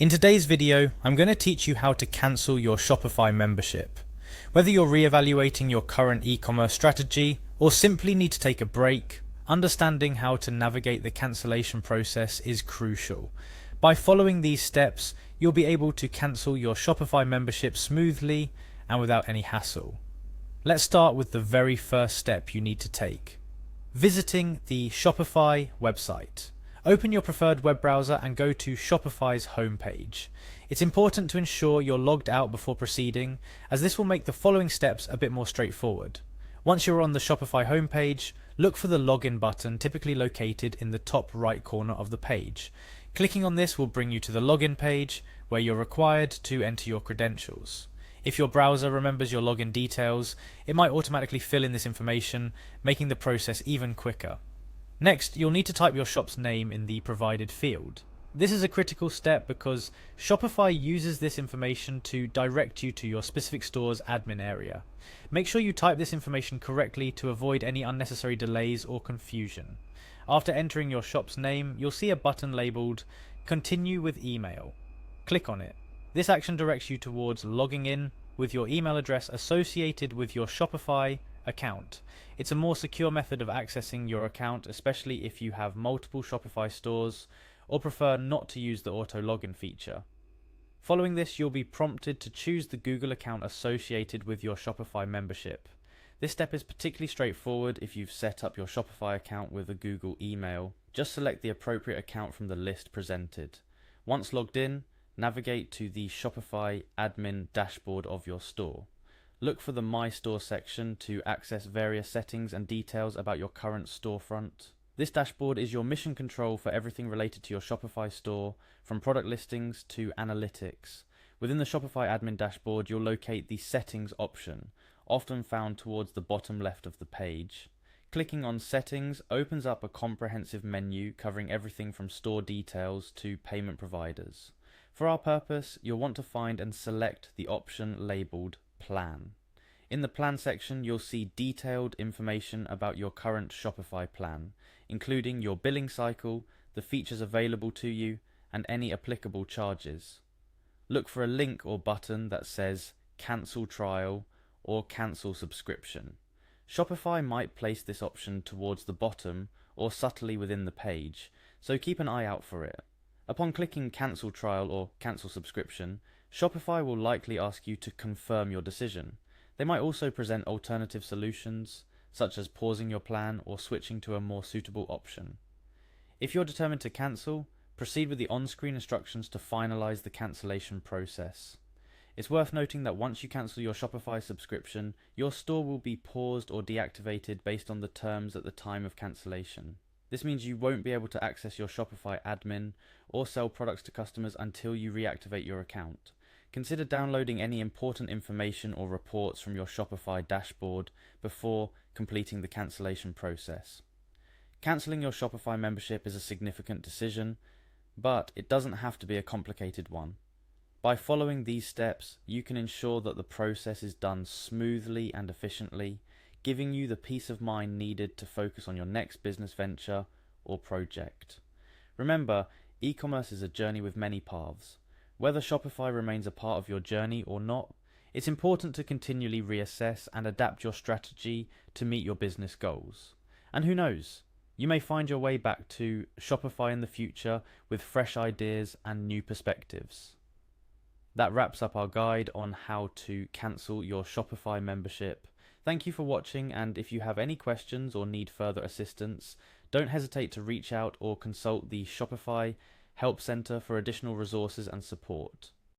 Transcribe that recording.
In today's video, I'm going to teach you how to cancel your Shopify membership. Whether you're reevaluating your current e-commerce strategy or simply need to take a break, understanding how to navigate the cancellation process is crucial. By following these steps, you'll be able to cancel your Shopify membership smoothly and without any hassle. Let's start with the very first step you need to take: visiting the Shopify website. Open your preferred web browser and go to Shopify's homepage. It's important to ensure you're logged out before proceeding, as this will make the following steps a bit more straightforward. Once you're on the Shopify homepage, look for the login button typically located in the top right corner of the page. Clicking on this will bring you to the login page, where you're required to enter your credentials. If your browser remembers your login details, it might automatically fill in this information, making the process even quicker. Next, you'll need to type your shop's name in the provided field. This is a critical step because Shopify uses this information to direct you to your specific store's admin area. Make sure you type this information correctly to avoid any unnecessary delays or confusion. After entering your shop's name, you'll see a button labeled Continue with Email. Click on it. This action directs you towards logging in with your email address associated with your Shopify account. It's a more secure method of accessing your account, especially if you have multiple Shopify stores or prefer not to use the auto login feature. Following this, you'll be prompted to choose the Google account associated with your Shopify membership. This step is particularly straightforward if you've set up your Shopify account with a Google email. Just select the appropriate account from the list presented. Once logged in, navigate to the Shopify admin dashboard of your store. Look for the My Store section to access various settings and details about your current storefront. This dashboard is your mission control for everything related to your Shopify store, from product listings to analytics. Within the Shopify admin dashboard, you'll locate the Settings option, often found towards the bottom left of the page. Clicking on Settings opens up a comprehensive menu covering everything from store details to payment providers. For our purpose, you'll want to find and select the option labeled Plan. In the Plan section, you'll see detailed information about your current Shopify plan, including your billing cycle, the features available to you, and any applicable charges. Look for a link or button that says Cancel Trial or Cancel Subscription. Shopify might place this option towards the bottom or subtly within the page, so keep an eye out for it. Upon clicking Cancel Trial or Cancel Subscription, Shopify will likely ask you to confirm your decision. They might also present alternative solutions, such as pausing your plan or switching to a more suitable option. If you're determined to cancel, proceed with the on-screen instructions to finalize the cancellation process. It's worth noting that once you cancel your Shopify subscription, your store will be paused or deactivated based on the terms at the time of cancellation. This means you won't be able to access your Shopify admin or sell products to customers until you reactivate your account. Consider downloading any important information or reports from your Shopify dashboard before completing the cancellation process. Cancelling your Shopify membership is a significant decision, but it doesn't have to be a complicated one. By following these steps, you can ensure that the process is done smoothly and efficiently, giving you the peace of mind needed to focus on your next business venture or project. Remember, e-commerce is a journey with many paths. Whether Shopify remains a part of your journey or not, it's important to continually reassess and adapt your strategy to meet your business goals. And who knows, you may find your way back to Shopify in the future with fresh ideas and new perspectives. That wraps up our guide on how to cancel your Shopify membership. Thank you for watching, and if you have any questions or need further assistance, don't hesitate to reach out or consult the Shopify Help Center for additional resources and support.